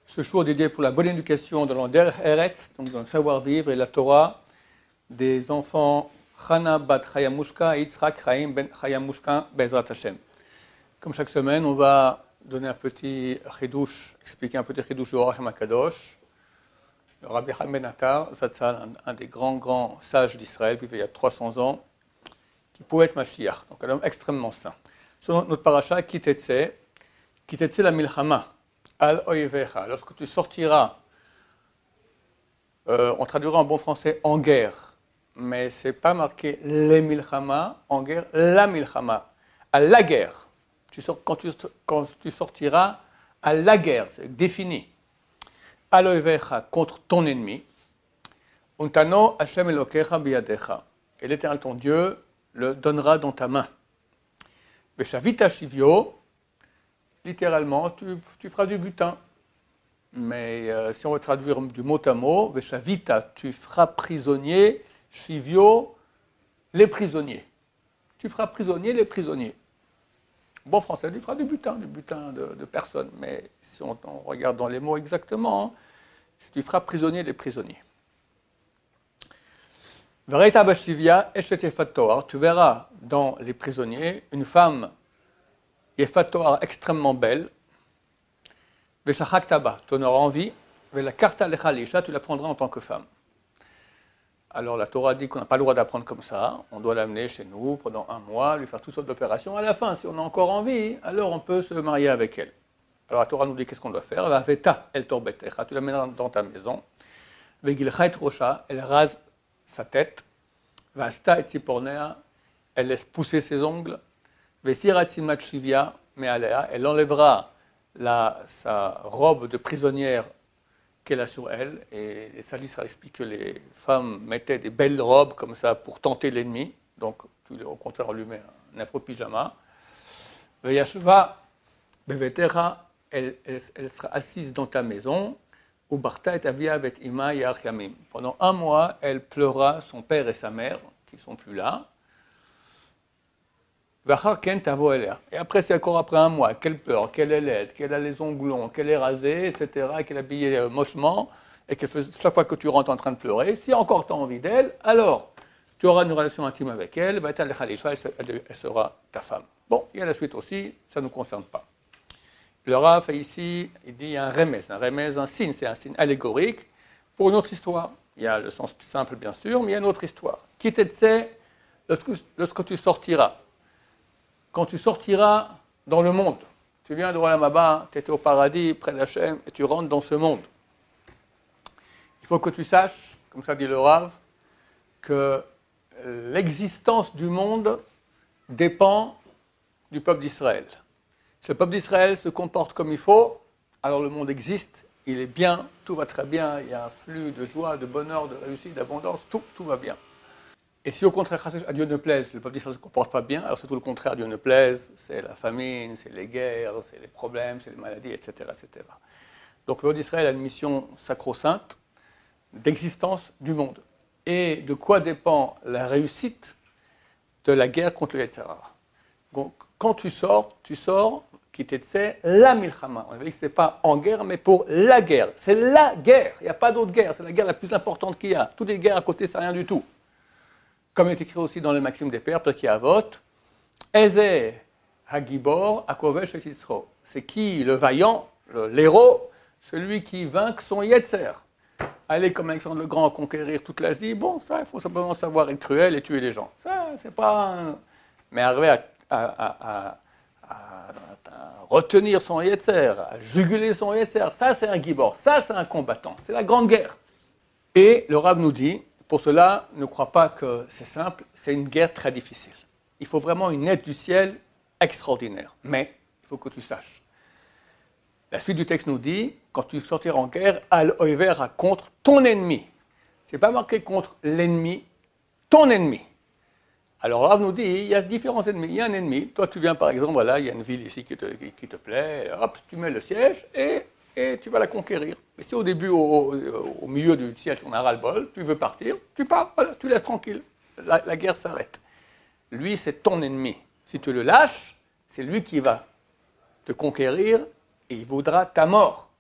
Ce jour dédié pour la bonne éducation de l'Ander Eretz, donc dans le savoir-vivre et la Torah, des enfants Chana bat Chayamushka et Yitzhak Chaim ben Chayamushka Bezrat Hashem. Comme chaque semaine, on va donner un petit chidouche, expliquer un petit chidouche du Orach HaKadosh. Le Rabbi Chaim ben Attar, Zatzal, un des grands sages d'Israël, vivait il y a 300 ans, qui pouvait être Mashiach, donc un homme extrêmement saint. Sur notre paracha, Kitetse la milchama. Al oivecha, lorsque tu sortiras, on traduira en bon français en guerre, mais ce n'est pas marqué les milchama, en guerre, la milchama, à la guerre. Quand tu sortiras à la guerre, c'est défini. Al oivecha, contre ton ennemi. Untano Hashem Elokecha biyadecha. Et l'Éternel ton Dieu le donnera dans ta main. Veshavita shivyo. Littéralement, tu feras du butin. Mais si on veut traduire du mot à mot, Veshavita, tu feras prisonnier, Shivyo, les prisonniers. Tu feras prisonnier les prisonniers. Bon français, tu feras du butin de personnes. Mais si on regarde dans les mots exactement, tu feras prisonnier les prisonniers. Vereita bashivya eshetefatoar, tu verras dans les prisonniers une femme Yefatoar extrêmement belle, Veshachak tu en auras envie, Vela karta lechalisha, tu la prendras en tant que femme. Alors la Torah dit qu'on n'a pas le droit d'apprendre comme ça, on doit l'amener chez nous pendant un mois, lui faire toutes sortes d'opérations. À la fin, si on a encore envie, alors on peut se marier avec elle. Alors la Torah nous dit qu'est-ce qu'on doit faire, Veta el torbetecha, tu l'amèneras dans ta maison, Vegilcha et rocha, elle rase sa tête, Vasta et sipornea, elle laisse pousser ses ongles, mais elle enlèvera sa robe de prisonnière qu'elle a sur elle. Et les sages expliquent que les femmes mettaient des belles robes comme ça pour tenter l'ennemi. Donc, au contraire, on lui met un afro-pyjama. Elle sera assise dans ta maison. Pendant un mois, elle pleura son père et sa mère, qui ne sont plus là. Et après, c'est encore après un mois, qu'elle pleure, qu'elle est laide, qu'elle a les ongles longs, qu'elle est rasée, etc., qu'elle est habillée mochement, et que chaque fois que tu rentres en train de pleurer, si encore tu as envie d'elle, alors tu auras une relation intime avec elle, elle sera ta femme. Bon, il y a la suite aussi, ça ne nous concerne pas. Le Rav ici, il dit il y a un remez, un signe, c'est un signe allégorique pour une autre histoire. Il y a le sens plus simple, bien sûr, mais il y a une autre histoire. Qui t'aide, lorsque tu sortiras. Quand tu sortiras dans le monde, tu viens de Olam Haba, tu étais au paradis, près d'Hachem, et tu rentres dans ce monde. Il faut que tu saches, comme ça dit le Rav, que l'existence du monde dépend du peuple d'Israël. Si le peuple d'Israël se comporte comme il faut, alors le monde existe, il est bien, tout va très bien, il y a un flux de joie, de bonheur, de réussite, d'abondance, tout va bien. Et si au contraire, à Dieu ne plaise, le peuple d'Israël ne se comporte pas bien, alors c'est tout le contraire, Dieu ne plaise, c'est la famine, c'est les guerres, c'est les problèmes, c'est les maladies, etc. etc. Donc le peuple d'Israël a une mission sacro-sainte d'existence du monde. Et de quoi dépend la réussite de la guerre contre le Yetzer Hara. Donc quand tu sors, qui t'était la milchama. On avait dit que ce n'est pas en guerre, mais pour la guerre. C'est la guerre, il n'y a pas d'autre guerre, c'est la guerre la plus importante qu'il y a. Toutes les guerres à côté, c'est rien du tout. Comme il est écrit aussi dans le Maxime des Pères, Pirkei Avot, Eze Hagibor Akovesh et Yisro. C'est qui le vaillant, l'héros, celui qui vainque son Yetzer. Aller comme Alexandre le Grand conquérir toute l'Asie, bon, ça, il faut simplement savoir être cruel et tuer les gens. Ça, c'est pas. Mais arriver à retenir son Yetzer, à juguler son Yetzer, ça, c'est un Gibor, ça, c'est un combattant. C'est la grande guerre. Et le Rav nous dit. Pour cela, ne crois pas que c'est simple, c'est une guerre très difficile. Il faut vraiment une aide du ciel extraordinaire. Mais il faut que tu saches. La suite du texte nous dit, quand tu sortiras en guerre, al oivera contre ton ennemi. Ce n'est pas marqué contre l'ennemi, ton ennemi. Alors Rav nous dit, il y a différents ennemis. Il y a un ennemi, toi tu viens par exemple, voilà, il y a une ville ici qui te plaît, hop, tu mets le siège et tu vas la conquérir. Mais si au début, au milieu du siège, on a ras-le-bol, tu veux partir, tu pars, voilà, tu laisses tranquille. La guerre s'arrête. Lui, c'est ton ennemi. Si tu le lâches, c'est lui qui va te conquérir et il voudra ta mort.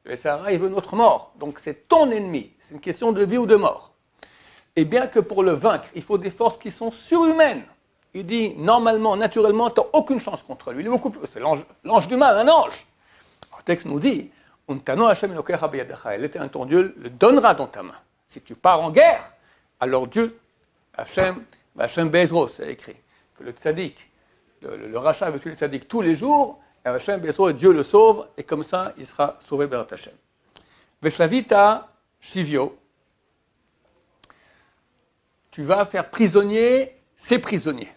Le Yetzer Hara, il veut notre mort. Donc c'est ton ennemi. C'est une question de vie ou de mort. Et bien que pour le vaincre, il faut des forces qui sont surhumaines. Il dit, normalement, naturellement, tu n'as aucune chance contre lui. Il est beaucoup plus... C'est l'ange du mal, un ange. Le texte nous dit, l'Éternel ton Dieu le donnera dans ta main. Si tu pars en guerre, alors Dieu, Hachem Bezro, c'est écrit, que le tzaddik, le rachat veut tuer le tzaddik tous les jours, et Hachem Bezro, Dieu le sauve, et comme ça, il sera sauvé par Hachem. Veshlavita Shivio, tu vas faire prisonnier ces prisonniers.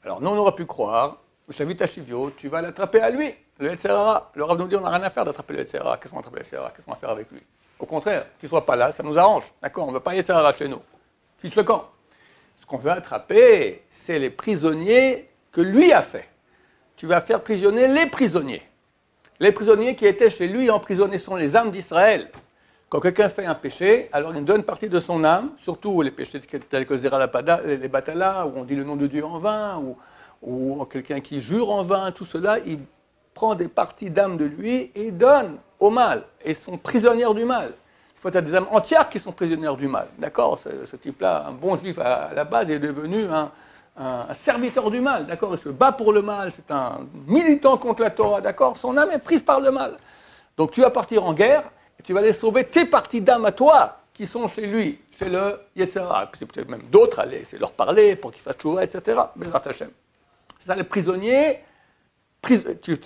Alors, nous, on aurait pu croire, Veshlavita Shivio, tu vas l'attraper à lui, le Yetzer Hara. Le Rav nous dit, on n'a rien à faire d'attraper le Yetzer Hara. Qu'est-ce qu'on va attraper le Yetzer Hara? Qu'est-ce qu'on va faire avec lui? Au contraire, qu'il ne soit pas là, ça nous arrange. D'accord? On ne veut pas Yetzer Hara chez nous. Fiche le camp. Ce qu'on veut attraper, c'est les prisonniers que lui a fait. Tu vas faire prisonnier les prisonniers. Les prisonniers qui étaient chez lui emprisonnés sont les âmes d'Israël. Quand quelqu'un fait un péché, alors il donne une partie de son âme, surtout les péchés tels que Zera Lapada, les Batala, où on dit le nom de Dieu en vain, ou quelqu'un qui jure en vain, tout cela, il prend des parties d'âme de lui et donne au mal, et sont prisonniers du mal. Il faut avoir des âmes entières qui sont prisonnières du mal. D'accord? Ce type-là, un bon juif à la base, est devenu un serviteur du mal. D'accord? Il se bat pour le mal, c'est un militant contre la Torah. D'accord? Son âme est prise par le mal. Donc tu vas partir en guerre, et tu vas aller sauver tes parties d'âme à toi, qui sont chez lui, chez le Yetzer Hara. Puis c'est peut-être même d'autres, aller leur parler pour qu'ils fassent tchouva, etc. Bezrat Hashem. C'est ça, les prisonniers. Dieu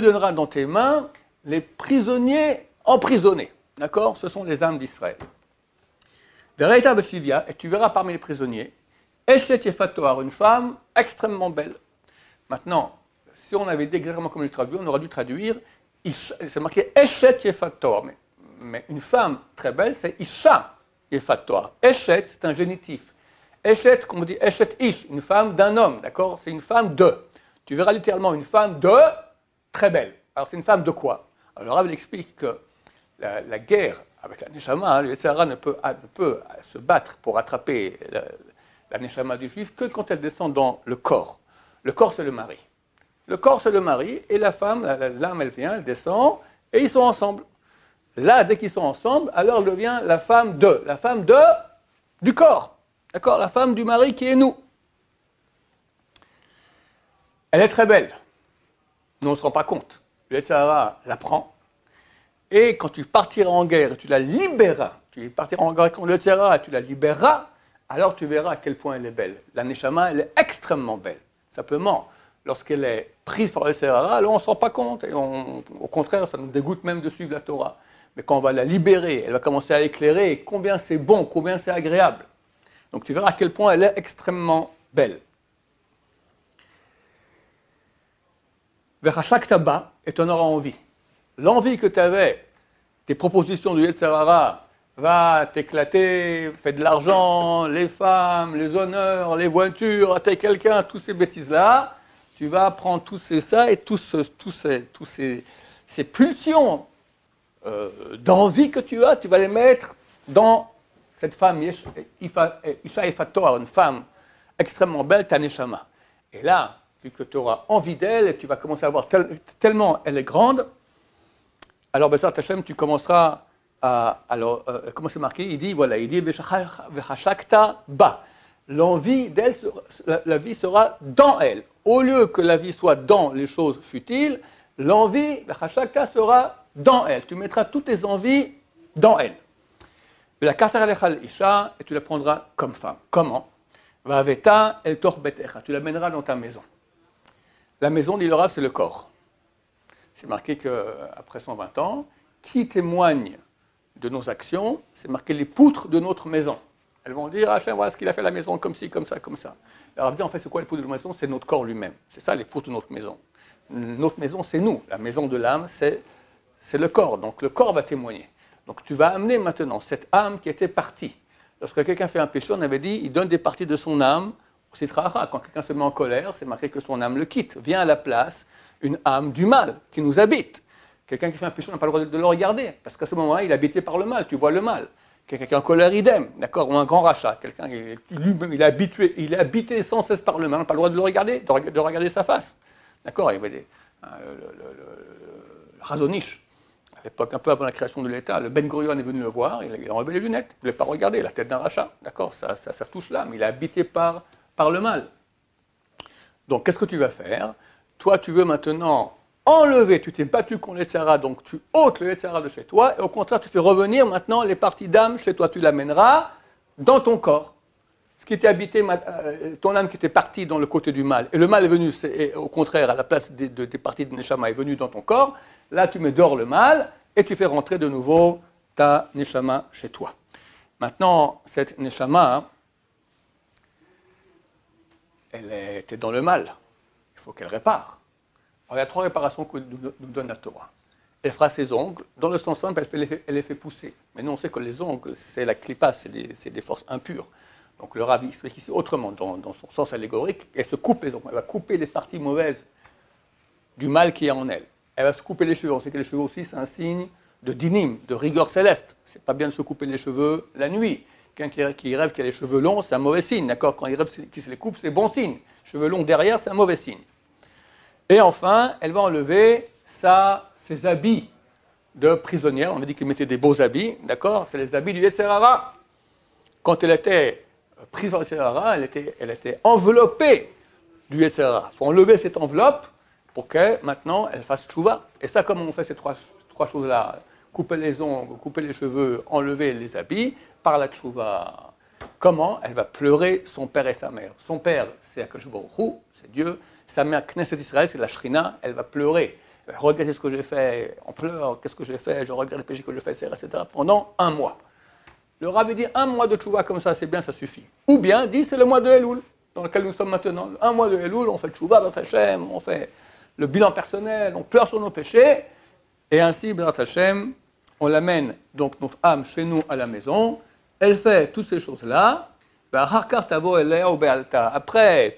donnera dans tes mains les prisonniers emprisonnés. D'accord? Ce sont les âmes d'Israël. Vereita Beshivia, et tu verras parmi les prisonniers, Eshet Yefatoar, une femme extrêmement belle. Maintenant, si on avait dit exactement comme je traduis, on aurait dû traduire, c'est marqué Eshet Yefatoar, mais une femme très belle, c'est Isha Yefatoar. Eshet, c'est un génitif. Eshet, comme on dit Eshet Ish, une femme d'un homme, d'accord? C'est une femme de. Tu verras littéralement une femme de très belle. Alors c'est une femme de quoi? Alors Rav explique que la guerre avec la Neshama, le Yetzer Hara ne peut se battre pour attraper la Neshama du juif que quand elle descend dans le corps. Le corps, c'est le mari. Le corps, c'est le mari, et la femme, l'âme, elle vient, elle descend, et ils sont ensemble. Là, dès qu'ils sont ensemble, alors devient la femme du corps. D'accord? La femme du mari qui est nous. Elle est très belle. Nous, on ne se rend pas compte. Le Yetzer Hara la prend. Et quand tu partiras en guerre et tu la libéreras, tu partiras en guerre contre le Yetzer Hara et tu la libéreras, alors tu verras à quel point elle est belle. La Neshama, elle est extrêmement belle. Simplement, lorsqu'elle est prise par le Yetzer Hara, alors on ne se rend pas compte. Et au contraire, ça nous dégoûte même de suivre la Torah. Mais quand on va la libérer, elle va commencer à éclairer et combien c'est bon, combien c'est agréable. Donc tu verras à quel point elle est extrêmement belle. Verachak Taba, et tu en auras envie. L'envie que tu avais, tes propositions du Yetzer Hara, va t'éclater, fais de l'argent, les femmes, les honneurs, les voitures, t'es quelqu'un, toutes ces bêtises-là, tu vas prendre tous ça et toutes ces pulsions d'envie que tu as, tu vas les mettre dans cette femme, Isha Yefatoar, une femme extrêmement belle, ta Neshama. Et là, vu que tu auras envie d'elle et tu vas commencer à voir tellement elle est grande, alors Bezrat Hashem, tu commenceras à... Alors, comment c'est marqué? Il dit, Vechashakta ba. L'envie d'elle, la vie sera dans elle. Au lieu que la vie soit dans les choses futiles, l'envie, Vechashakta, sera dans elle. Tu mettras toutes tes envies dans elle. La kartaralechal isha, et tu la prendras comme femme. Comment? Vaveta el torbetecha. Tu l'amèneras dans ta maison. La maison, dit le Rav, c'est le corps. C'est marqué qu'après 120 ans, qui témoigne de nos actions, c'est marqué les poutres de notre maison. Elles vont dire, ah, voilà ce qu'il a fait à la maison, comme ci, comme ça, comme ça. Alors, en fait, c'est quoi les poutres de notre maison? C'est notre corps lui-même. C'est ça, les poutres de notre maison. Notre maison, c'est nous. La maison de l'âme, c'est le corps. Donc, le corps va témoigner. Donc, tu vas amener maintenant cette âme qui était partie. Lorsque quelqu'un fait un péché, on avait dit, il donne des parties de son âme au Sitra Achra. Quand quelqu'un se met en colère, c'est marqué que son âme le quitte. Vient à la place une âme du mal qui nous habite. Quelqu'un qui fait un péché, on n'a pas le droit de le regarder, parce qu'à ce moment-là, il est habité par le mal, tu vois le mal. Quelqu'un qui est en colère, idem, d'accord, ou un grand rachat, quelqu'un qui lui-même, il est habité sans cesse par le mal, on n'a pas le droit de le regarder, de regarder sa face. D'accord, il y avait Razonish, à l'époque un peu avant la création de l'État, le Ben Gurion est venu le voir, il a enlevé les lunettes, il ne voulait pas regarder la tête d'un rachat, d'accord, ça touche l'âme, il est habité par le mal. Donc qu'est-ce que tu vas faire? Toi, tu veux maintenant enlever, tu t'es battu contre l'Yetzirah, donc tu ôtes le Yetzirah de chez toi, et au contraire, tu fais revenir maintenant les parties d'âme chez toi, tu l'amèneras dans ton corps. Ce qui était habité, ton âme qui était partie dans le côté du mal, et le mal est venu, au contraire, à la place des parties de Neshama, est venu dans ton corps, là tu mets dehors le mal, et tu fais rentrer de nouveau ta Neshama chez toi. Maintenant, cette Neshama, elle était dans le mal, il faut qu'elle répare. Alors, il y a 3 réparations que nous donne la Torah. Elle fera ses ongles, dans le sens simple, elle les fait pousser. Mais nous, on sait que les ongles, c'est la klipa, c'est des forces impures. Donc le Rav explique ici autrement, dans son sens allégorique, elle se coupe les ongles, elle va couper les parties mauvaises du mal qui est en elle. Elle va se couper les cheveux, on sait que les cheveux aussi, c'est un signe de dinim, de rigueur céleste. C'est pas bien de se couper les cheveux la nuit. Quelqu'un qui rêve qu'il a les cheveux longs, c'est un mauvais signe, d'accord? Quand il rêve qu'il se les coupe, c'est bon signe. Cheveux longs derrière, c'est un mauvais signe. Et enfin, elle va enlever ses habits de prisonnière. On a dit qu'elle mettait des beaux habits, d'accord? C'est les habits du Yetzirah. Quand elle était prise par le Yetzirah, elle était enveloppée du Yetzirah. Il faut enlever cette enveloppe pour que maintenant elle fasse tchouva. Et ça, comment on fait ces trois choses-là? Couper les ongles, couper les cheveux, enlever les habits, par la tchouva. Comment? Elle va pleurer son père et sa mère. Son père, c'est Akadosh Baruch Hu, c'est Dieu. Sa mère, Knesset Israël, c'est la Shrina. Elle va pleurer. Elle va regretter ce que j'ai fait. On pleure, qu'est-ce que j'ai fait? Je regrette le péché que j'ai fait, etc. Pendant 1 mois. Le Rav dit 1 mois de tchouva comme ça, c'est bien, ça suffit. Ou bien, dit c'est le mois de Elul, dans lequel nous sommes maintenant. 1 mois de Elul, on fait tchouva, B'ezrat Hashem, on fait le bilan personnel, on pleure sur nos péchés. Et ainsi, B'ezrat Hashem, on l'amène, donc notre âme, chez nous, à la maison. Elle fait toutes ces choses-là. Après,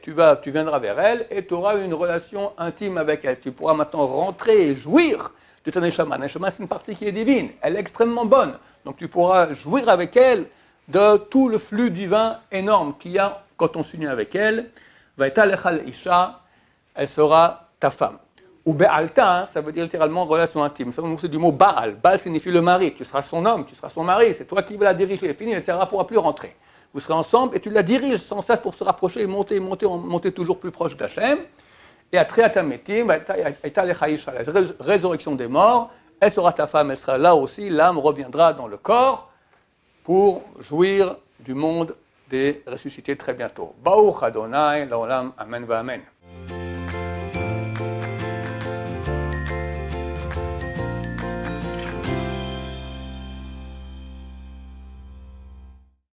tu viendras vers elle et tu auras une relation intime avec elle. Tu pourras maintenant rentrer et jouir de ta Neshama. Neshama, c'est une partie qui est divine. Elle est extrêmement bonne. Donc tu pourras jouir avec elle de tout le flux divin énorme qu'il y a quand on s'unit avec elle. Isha, elle sera ta femme. Ou Be'alta, ça veut dire littéralement relation intime. C'est du mot Baal. Baal signifie le mari. Tu seras son homme, tu seras son mari. C'est toi qui vas la diriger. Fini, elle ne pourra plus rentrer. Vous serez ensemble et tu la diriges sans cesse pour se rapprocher et monter toujours plus proche d'Hachem. Et à Triatametim, la résurrection des morts, elle sera ta femme, elle sera là aussi, l'âme reviendra dans le corps pour jouir du monde des ressuscités très bientôt. Baruch Adonai, l'olam, amen va amen.